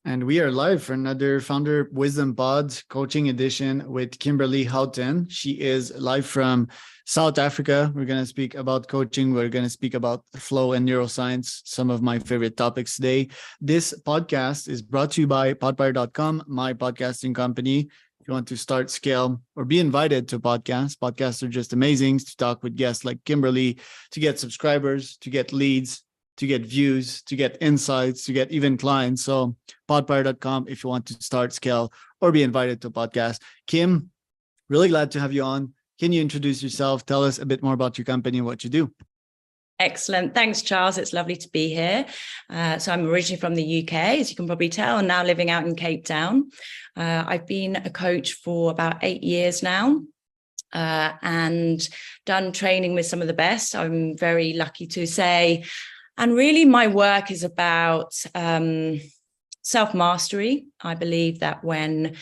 And we are live for another Founder Wisdom Pod coaching edition with Kimberly Houghton. She is live from South Africa. We're going to speak about coaching. We're going to speak about flow and neuroscience, some of my favorite topics today. This podcast is brought to you by podpire.com, my podcasting company. If you want to start, scale, or be invited to podcasts are just amazing to talk with guests like Kimberly, to get subscribers, to get leads, to get views, to get insights, to get even clients. So podpire.com if you want to start, scale, or be invited to a podcast. Kim, really glad to have you on. Can you introduce yourself? Tell us a bit more about your company and what you do. Excellent. Thanks, Charles. It's lovely to be here. So I'm originally from the UK, as you can probably tell, and now living out in Cape Town. I've been a coach for about 8 years now. And done training with some of the best, I'm very lucky to say. And really, my work is about self-mastery. I believe that when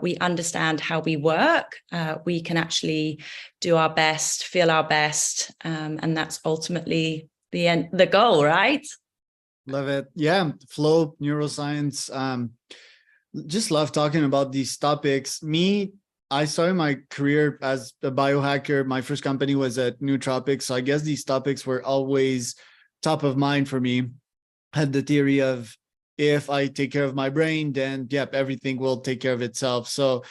we understand how we work, we can actually do our best, feel our best. And that's ultimately the goal, right? Love it. Yeah. Flow, neuroscience. Just love talking about these topics. I started my career as a biohacker. My first company was at Nootropics. So I guess these topics were always top of mind for me. Had the theory of if I take care of my brain, then yep, everything will take care of itself. So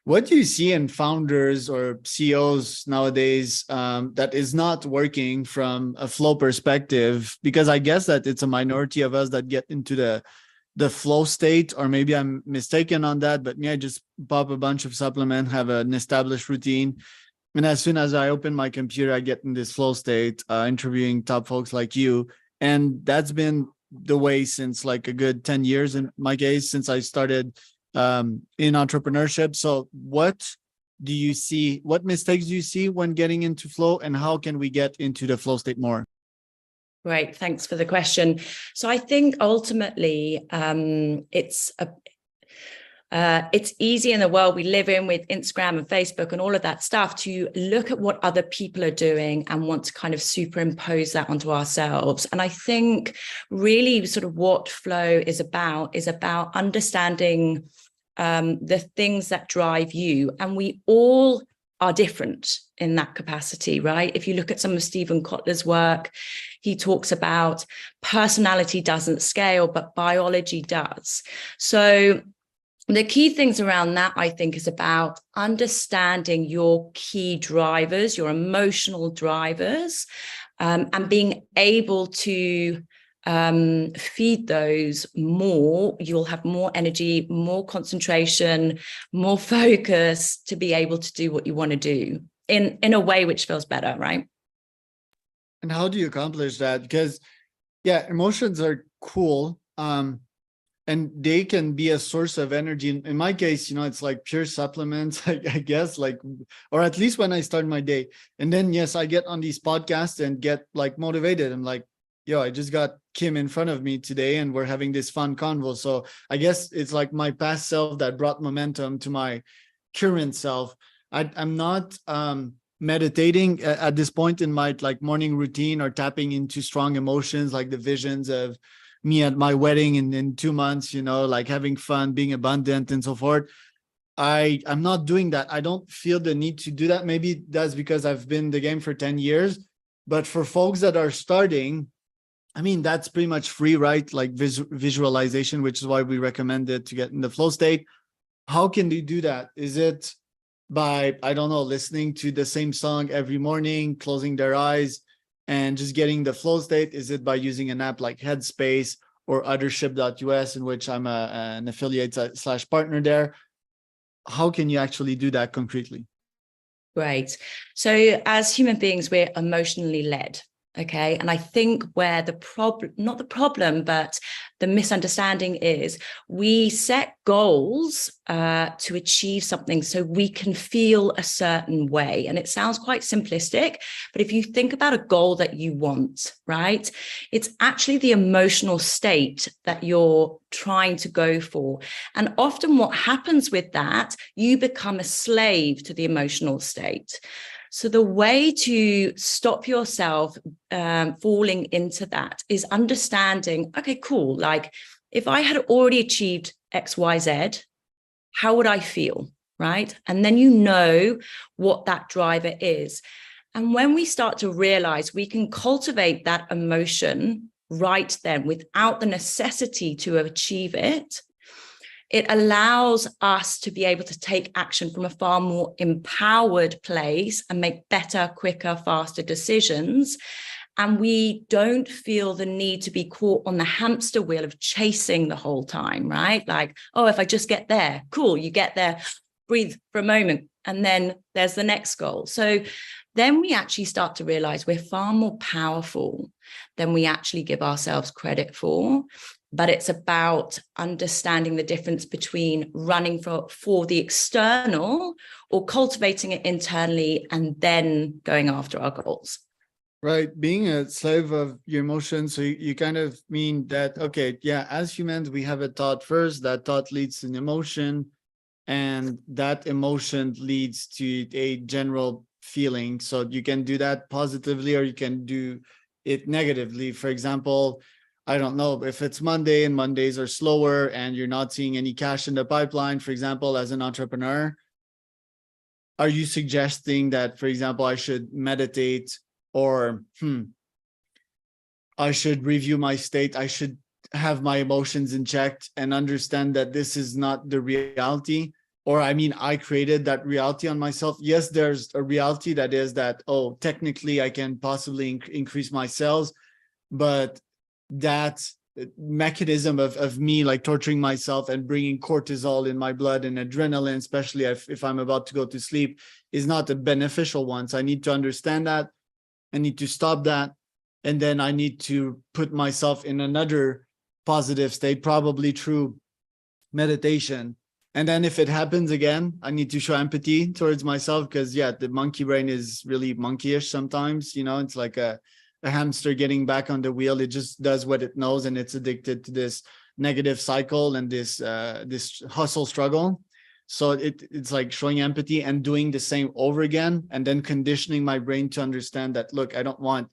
what do you see in founders or CEOs nowadays that is not working from a flow perspective? Because I guess that it's a minority of us that get into the flow state, or maybe I'm mistaken on that, but I just pop a bunch of supplement, have an established routine. And as soon as I open my computer, I get in this flow state, interviewing top folks like you. And that's been the way since like a good 10 years in my case, since I started in entrepreneurship. So what do you see? What mistakes do you see when getting into flow, and how can we get into the flow state more? Great. Thanks for the question. So I think ultimately it's easy in the world we live in with Instagram and Facebook and all of that stuff to look at what other people are doing and want to kind of superimpose that onto ourselves. And I think really sort of what flow is about understanding the things that drive you. And we all are different in that capacity, right? If you look at some of Stephen Kotler's work, he talks about personality doesn't scale, but biology does. So the key things around that, I think, is about understanding your key drivers, your emotional drivers, and being able to feed those more. You'll have more energy, more concentration, more focus to be able to do what you want to do in a way which feels better, right? And how do you accomplish that? Because, yeah, emotions are cool. And they can be a source of energy. In my case, it's like pure supplements, I guess, or at least when I start my day. And then, yes, I get on these podcasts and get like motivated. I'm like, yo, I just got Kim in front of me today and we're having this fun convo. So I guess it's like my past self that brought momentum to my current self. I'm not meditating at this point in my like morning routine or tapping into strong emotions, like the visions of me at my wedding in 2 months, like having fun, being abundant and so forth. I'm not doing that. I don't feel the need to do that. Maybe that's because I've been in the game for 10 years. But for folks that are starting, I mean, that's pretty much free, right? Like visualization, which is why we recommend it to get in the flow state. How can they do that? Is it by, I don't know, listening to the same song every morning, closing their eyes, and just getting the flow state? Is it by using an app like Headspace or Othership.us, in which I'm an affiliate / partner there? How can you actually do that concretely? Great. So as human beings, we're emotionally led. Okay. And I think where the problem, not the problem, but the misunderstanding is we set goals to achieve something so we can feel a certain way. And it sounds quite simplistic, but if you think about a goal that you want, right, it's actually the emotional state that you're trying to go for. And often what happens with that, you become a slave to the emotional state. So the way to stop yourself falling into that is understanding, okay, cool. Like if I had already achieved XYZ, how would I feel? Right. And then you know what that driver is. And when we start to realize we can cultivate that emotion right then without the necessity to achieve it, it allows us to be able to take action from a far more empowered place and make better, quicker, faster decisions. And we don't feel the need to be caught on the hamster wheel of chasing the whole time, right? Like, oh, if I just get there, cool, you get there, breathe for a moment, and then there's the next goal. So then we actually start to realize we're far more powerful than we actually give ourselves credit for. But it's about understanding the difference between running for the external or cultivating it internally and then going after our goals. Right. Being a slave of your emotions. So you kind of mean that, okay, yeah, as humans, we have a thought first, that thought leads to an emotion, and that emotion leads to a general feeling. So you can do that positively or you can do it negatively. For example, I don't know, if it's Monday and Mondays are slower and you're not seeing any cash in the pipeline, for example, as an entrepreneur, are you suggesting that, for example, I should meditate, or I should review my state, I should have my emotions in check and understand that this is not the reality? Or I mean, I created that reality on myself. Yes, there's a reality that is that, oh, technically I can possibly increase my sales, but that mechanism of me like torturing myself and bringing cortisol in my blood and adrenaline, especially if I'm about to go to sleep, is not a beneficial one. So I need to understand that. I need to stop that. And then I need to put myself in another positive state, probably through meditation. And then if it happens again, I need to show empathy towards myself, because yeah, the monkey brain is really monkeyish sometimes. You know, it's like a hamster getting back on the wheel. It just does what it knows, and it's addicted to this negative cycle and this hustle struggle. So it's like showing empathy and doing the same over again, and then conditioning my brain to understand that, look, I don't want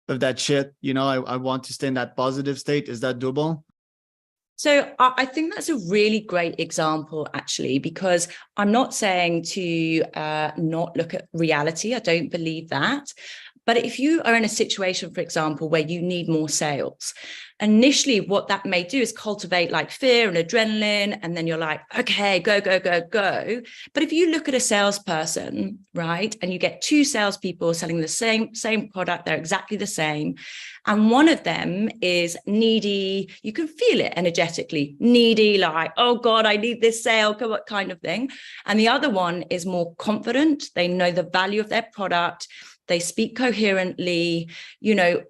of that shit. You know, I want to stay in that positive state. Is that doable? So I think that's a really great example, actually, because I'm not saying to not look at reality. I don't believe that. But if you are in a situation, for example, where you need more sales, initially what that may do is cultivate like fear and adrenaline. And then you're like, okay, go, go, go, go. But if you look at a salesperson, right, and you get two salespeople selling the same product, they're exactly the same. And one of them is needy. You can feel it energetically, needy, like, oh God, I need this sale, kind of thing. And the other one is more confident. They know the value of their product. They speak coherently. You know,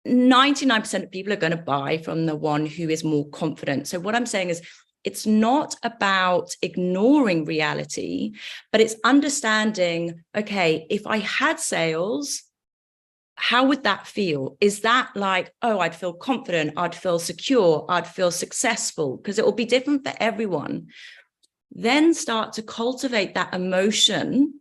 99% of people are going to buy from the one who is more confident. So what I'm saying is, it's not about ignoring reality, but it's understanding, okay, if I had sales, how would that feel? Is that like, oh, I'd feel confident, I'd feel secure, I'd feel successful? Because it will be different for everyone. Then start to cultivate that emotion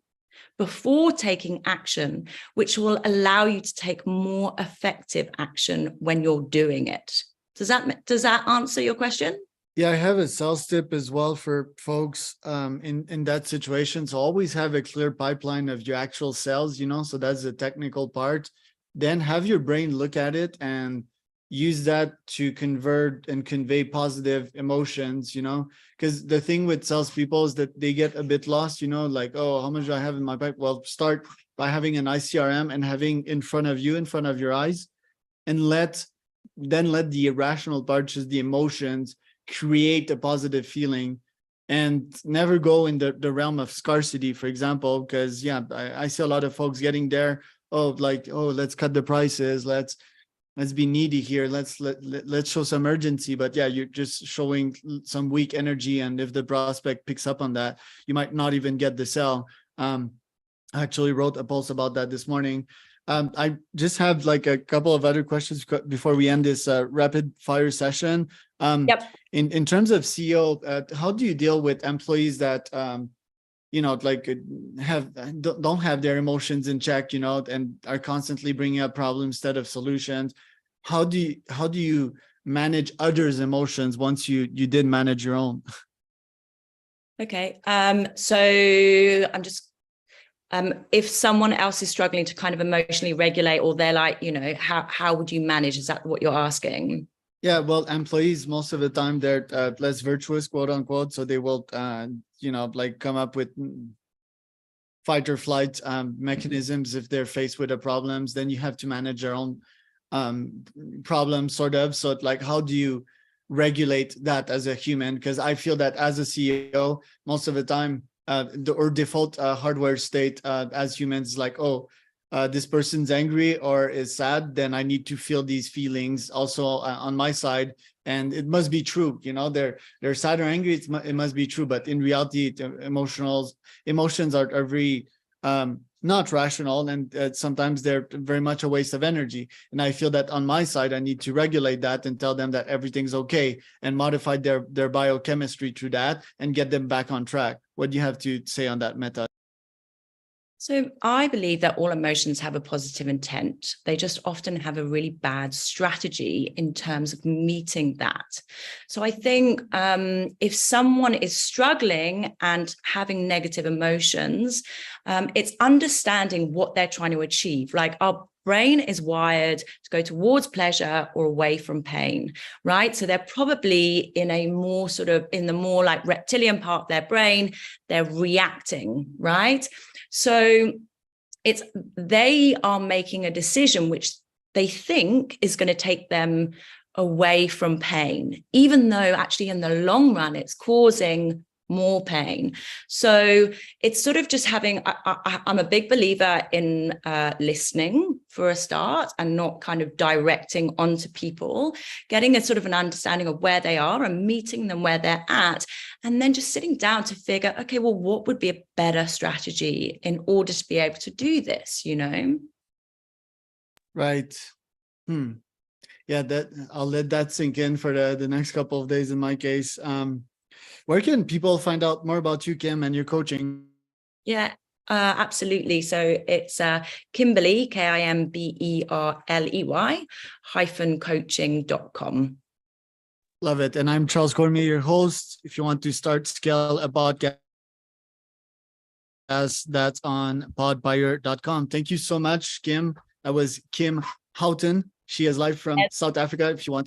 before taking action, which will allow you to take more effective action when you're doing it. Does that answer your question? Yeah, I have a sales tip as well for folks in that situation. So always have a clear pipeline of your actual sales, you know, so that's the technical part. Then have your brain look at it and use that to convert and convey positive emotions, you know, because the thing with salespeople is that they get a bit lost, you know, like, oh, how much do I have in my pipe? Well, start by having an ICRM and having in front of you, in front of your eyes, and let the irrational part, just the emotions, create a positive feeling, and never go in the realm of scarcity, for example, because yeah, I see a lot of folks getting there. Oh, like, oh, let's cut the prices. Let's be needy here. Let's show some urgency. But yeah, you're just showing some weak energy. And if the prospect picks up on that, you might not even get the sell. I actually wrote a post about that this morning. I just have like a couple of other questions before we end this rapid fire session. Yep. In terms of CEO, how do you deal with employees that you know, like don't have their emotions in check, you know, and are constantly bringing up problems instead of solutions? How do you manage others' emotions once you did manage your own? Okay. So I'm just, if someone else is struggling to kind of emotionally regulate, or they're like, you know, how would you manage? Is that what you're asking? Yeah, well, employees, most of the time, they're less virtuous, quote unquote. So they will, you know, like come up with fight or flight mechanisms if they're faced with the problems. Then you have to manage your own problems, sort of. So like, how do you regulate that as a human? Because I feel that as a CEO, most of the time, or default hardware state as humans is like, oh, this person's angry or is sad, then I need to feel these feelings also on my side. And it must be true, you know, they're sad or angry, it must be true. But in reality, emotions are very not rational, and sometimes they're very much a waste of energy. And I feel that on my side, I need to regulate that and tell them that everything's okay, and modify their biochemistry through that and get them back on track. What do you have to say on that, Meta? So I believe that all emotions have a positive intent. They just often have a really bad strategy in terms of meeting that. So I think if someone is struggling and having negative emotions, it's understanding what they're trying to achieve. Like, our brain is wired to go towards pleasure or away from pain, right? So they're probably in a more sort of, in the more like reptilian part of their brain, they're reacting, right? So they are making a decision which they think is going to take them away from pain, even though actually in the long run, it's causing more pain. So it's sort of just having, I'm a big believer in listening for a start, and not kind of directing onto people, getting a sort of an understanding of where they are and meeting them where they're at, and then just sitting down to figure, okay, well, what would be a better strategy in order to be able to do this, you know? Right. Yeah, that I'll let that sink in for the next couple of days in my case. Where can people find out more about you, Kim, and your coaching? Yeah, absolutely. So it's Kimberley, Kimberley -coaching.com. Love it. And I'm Charles Cormier, your host. If you want to start, scale a podcast, that's on podbuyer.com. Thank you so much, Kim. That was Kim Houghton. She is live from South Africa. If you want to